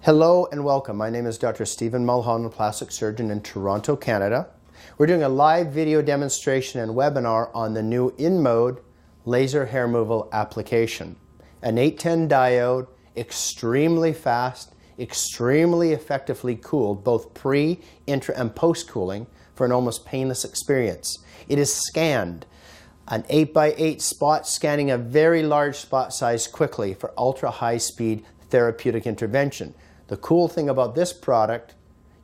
Hello and welcome. My name is Dr. Stephen Mulholland, plastic surgeon in Toronto, Canada. We're doing a live video demonstration and webinar on the new INMODE laser hair removal application. An 810 diode, extremely fast, extremely effectively cooled, both pre, intra, and post cooling for an almost painless experience. It is scanned, an 8x8 spot, scanning a very large spot size quickly for ultra high speed therapeutic intervention. The cool thing about this product,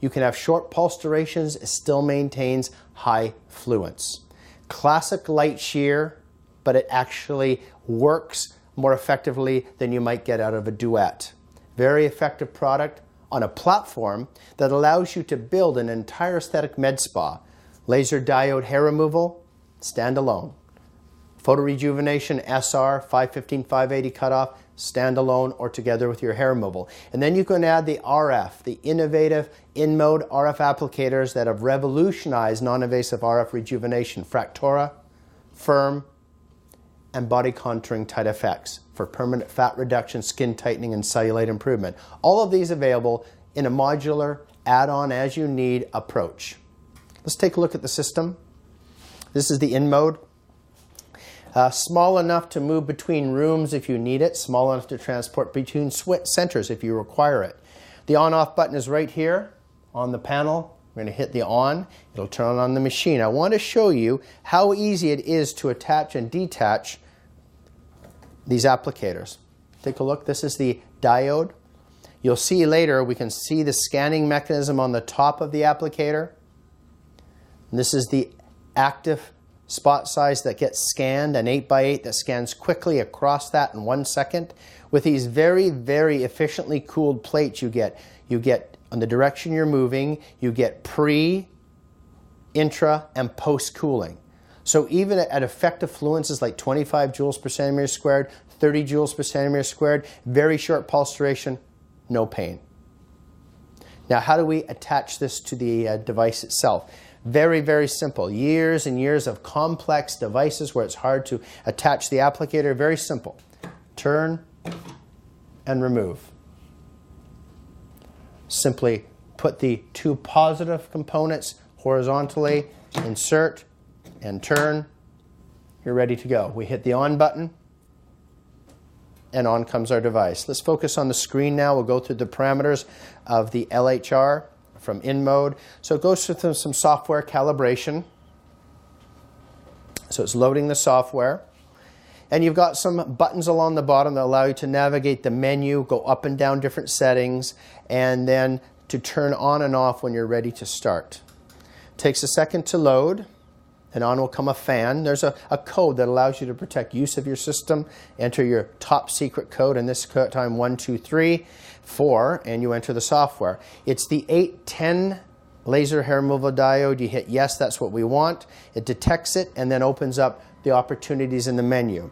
you can have short pulse durations, it still maintains high fluence. Classic light shear, but it actually works more effectively than you might get out of a duet. Very effective product on a platform that allows you to build an entire aesthetic med spa. Laser diode hair removal, standalone. Photo rejuvenation, SR, 515, 580 cutoff, standalone or together with your hair removal. And then you can add the RF, the innovative INMODE RF applicators that have revolutionized non-invasive RF rejuvenation, Fractora, firm, and body contouring tight effects for permanent fat reduction, skin tightening, and cellulite improvement. All of these available in a modular, add-on as you need approach. Let's take a look at the system. This is the INMODE. Small enough to move between rooms if you need it, small enough to transport between centers if you require it. The on-off button is right here on the panel. We're going to hit the on. It'll turn on the machine. I want to show you how easy it is to attach and detach these applicators. Take a look. This is the diode. You'll see later we can see the scanning mechanism on the top of the applicator. And this is the active spot size that gets scanned, an 8x8 that scans quickly across that in 1 second. With these very, very efficiently cooled plates you get on the direction you're moving, you get pre, intra, and post cooling. So even at effective fluences like 25 joules per centimeter squared, 30 joules per centimeter squared, very short pulse duration, no pain. Now how do we attach this to the device itself? Very, very simple. Years and years of complex devices where it's hard to attach the applicator. Very simple. Turn and remove. Simply put the two positive components horizontally, insert and turn. You're ready to go. We hit the on button and on comes our device. Let's focus on the screen now. We'll go through the parameters of the LHR from INMODE. So it goes through some software calibration. So it's loading the software. And you've got some buttons along the bottom that allow you to navigate the menu, go up and down different settings, and then to turn on and off when you're ready to start. Takes a second to load, and on will come a fan. There's a code that allows you to protect use of your system. Enter your top secret code, and this time 1234, and you enter the software. It's the 810 laser hair removal diode. You hit yes, that's what we want. It detects it and then opens up the opportunities in the menu.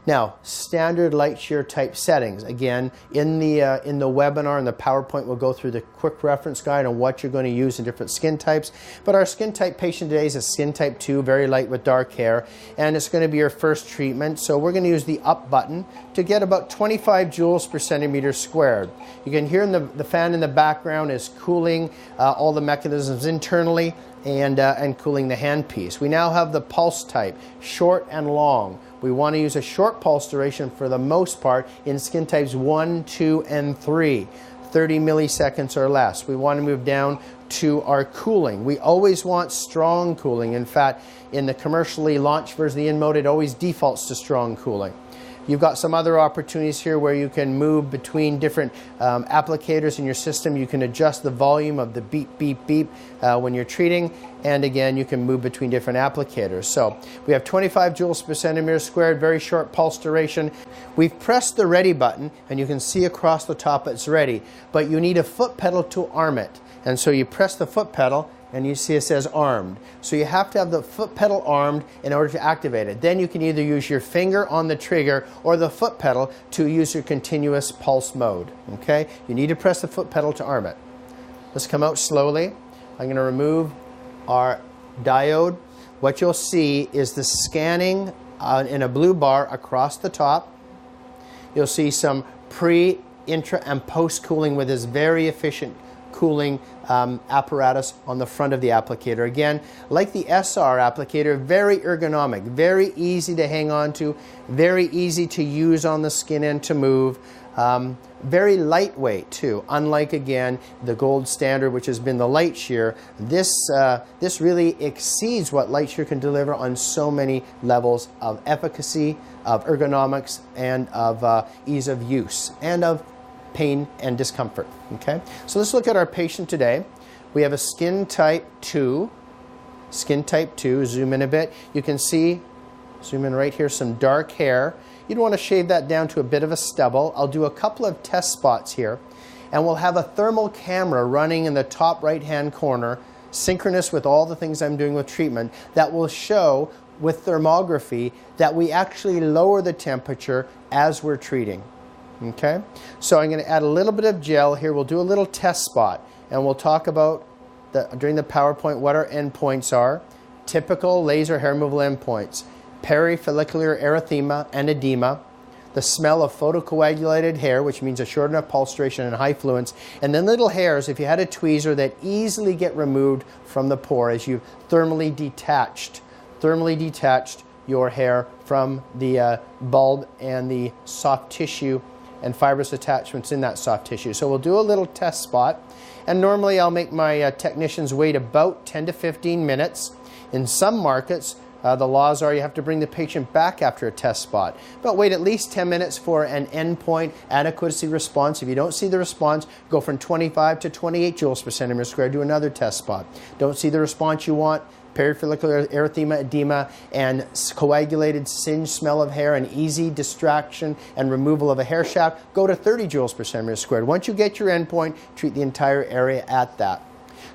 Now, standard light shear type settings. Again, in the webinar and the PowerPoint, we'll go through the quick reference guide on what you're going to use in different skin types. But our skin type patient today is a skin type 2, very light with dark hair, and it's going to be your first treatment. So we're going to use the up button to get about 25 joules per centimeter squared. You can hear the fan in the background is cooling all the mechanisms internally and cooling the handpiece. We now have the pulse type, short and long. We want to use a short pulse duration for the most part in skin types 1, 2, and 3, 30 milliseconds or less. We want to move down to our cooling. We always want strong cooling. In fact, in the commercially launched version of the INMODE, it always defaults to strong cooling. You've got some other opportunities here where you can move between different applicators in your system. You can adjust the volume of the beep, beep, beep when you're treating. And again, you can move between different applicators. So we have 25 joules per centimeter squared, very short pulse duration. We've pressed the ready button, and you can see across the top it's ready. But you need a foot pedal to arm it. And so you press the foot pedal, and you see it says armed. So you have to have the foot pedal armed in order to activate it. Then you can either use your finger on the trigger or the foot pedal to use your continuous pulse mode. Okay? You need to press the foot pedal to arm it. Let's come out slowly. I'm going to remove our diode. What you'll see is the scanning in a blue bar across the top. You'll see some pre, intra and post cooling with this very efficient cooling apparatus on the front of the applicator. Again, like the SR applicator, very ergonomic, very easy to hang on to, very easy to use on the skin and to move. Very lightweight too, unlike again the gold standard, which has been the light shear. This really exceeds what light shear can deliver on so many levels of efficacy, of ergonomics, and of ease of use, and of pain and discomfort. Okay, so let's look at our patient today. We have a skin type 2. Skin type 2, zoom in a bit. You can see, zoom in right here, some dark hair. You'd want to shave that down to a bit of a stubble. I'll do a couple of test spots here, and we'll have a thermal camera running in the top right-hand corner, synchronous with all the things I'm doing with treatment, that will show with thermography that we actually lower the temperature as we're treating. Okay, so I'm going to add a little bit of gel here. We'll do a little test spot, and we'll talk about during the PowerPoint what our endpoints are. Typical laser hair removal endpoints: perifollicular erythema and edema, the smell of photocoagulated hair, which means a short enough pulsation and high fluence, and then little hairs, if you had a tweezer, that easily get removed from the pore as you've thermally detached your hair from the bulb and the soft tissue and fibrous attachments in that soft tissue. So we'll do a little test spot, and normally I'll make my technicians wait about 10 to 15 minutes. In some markets, the laws are you have to bring the patient back after a test spot, but wait at least 10 minutes for an endpoint adequacy response. If you don't see the response, go from 25 to 28 joules per centimeter squared, do another test spot. Don't see the response you want, perifollicular erythema, edema, and coagulated singed smell of hair, and easy distraction and removal of a hair shaft, go to 30 joules per centimeter squared. Once you get your endpoint, treat the entire area at that.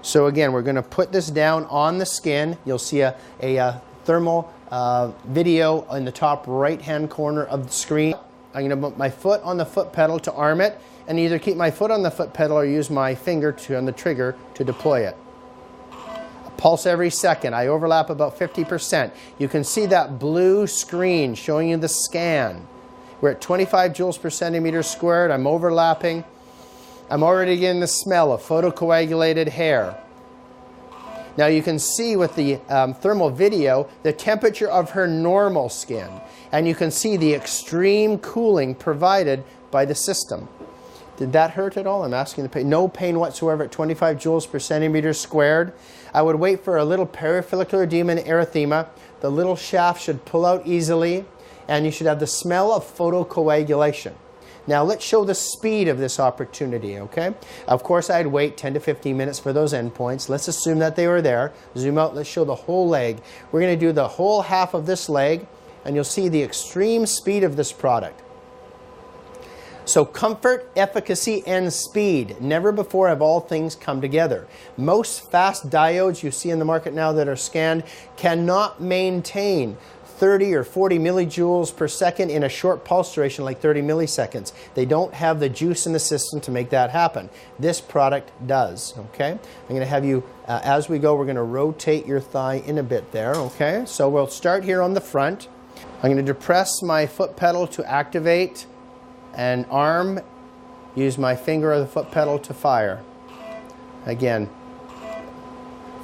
So again, we're going to put this down on the skin. You'll see a thermal video in the top right-hand corner of the screen. I'm going to put my foot on the foot pedal to arm it, and either keep my foot on the foot pedal or use my finger on the trigger to deploy it. Pulse every second. I overlap about 50%. You can see that blue screen showing you the scan. We're at 25 joules per centimeter squared. I'm overlapping. I'm already getting the smell of photocoagulated hair. Now you can see with the thermal video the temperature of her normal skin, and you can see the extreme cooling provided by the system. Did that hurt at all? I'm asking the patient. No pain whatsoever at 25 joules per centimeter squared. I would wait for a little perifollicular edema and erythema. The little shaft should pull out easily, and you should have the smell of photocoagulation. Now let's show the speed of this opportunity, okay? Of course, I'd wait 10 to 15 minutes for those endpoints. Let's assume that they were there. Zoom out, let's show the whole leg. We're going to do the whole half of this leg, and you'll see the extreme speed of this product. So comfort, efficacy, and speed. Never before have all things come together. Most fast diodes you see in the market now that are scanned cannot maintain 30 or 40 millijoules per second in a short pulse duration like 30 milliseconds. They don't have the juice in the system to make that happen. This product does, okay? I'm going to have you, as we go, we're going to rotate your thigh in a bit there, okay? So we'll start here on the front. I'm going to depress my foot pedal to activate and arm, use my finger or the foot pedal to fire. Again,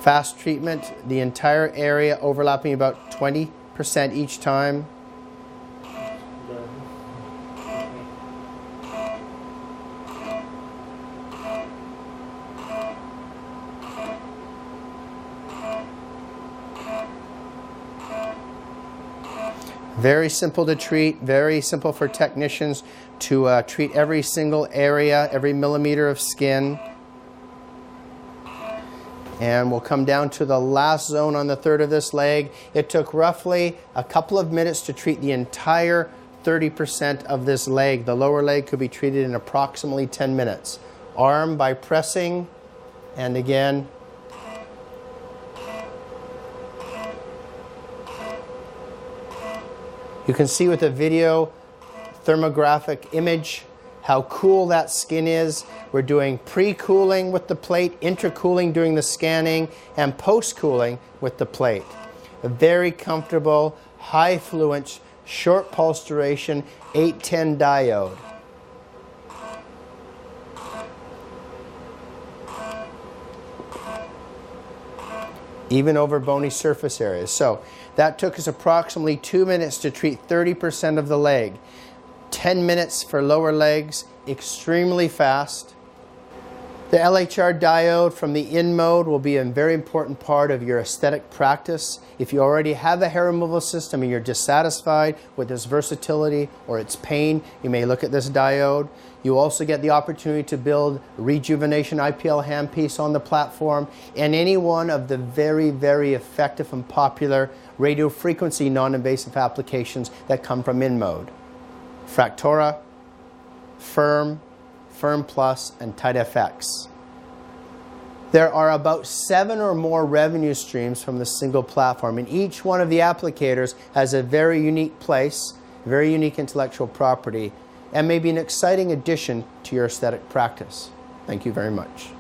fast treatment, the entire area overlapping about 20% each time. Very simple to treat, very simple for technicians to treat every single area, every millimeter of skin. And we'll come down to the last zone on the third of this leg. It took roughly a couple of minutes to treat the entire 30% of this leg. The lower leg could be treated in approximately 10 minutes. Arm by pressing, and again, you can see with the video thermographic image how cool that skin is. We're doing pre-cooling with the plate, intra-cooling during the scanning, and post-cooling with the plate. A very comfortable, high fluence, short pulse duration, 810 diode. even over bony surface areas. So that took us approximately 2 minutes to treat 30% of the leg. 10 minutes for lower legs, extremely fast. The LHR diode from the INMODE will be a very important part of your aesthetic practice. If you already have a hair removal system and you're dissatisfied with its versatility or its pain, you may look at this diode. You also get the opportunity to build rejuvenation IPL handpiece on the platform and any one of the very, very effective and popular radio frequency non-invasive applications that come from INMODE. Fractora, Firm, Firm Plus, and Tight FX. There are about 7 or more revenue streams from the single platform, and each one of the applicators has a very unique place, very unique intellectual property, and may be an exciting addition to your aesthetic practice. Thank you very much.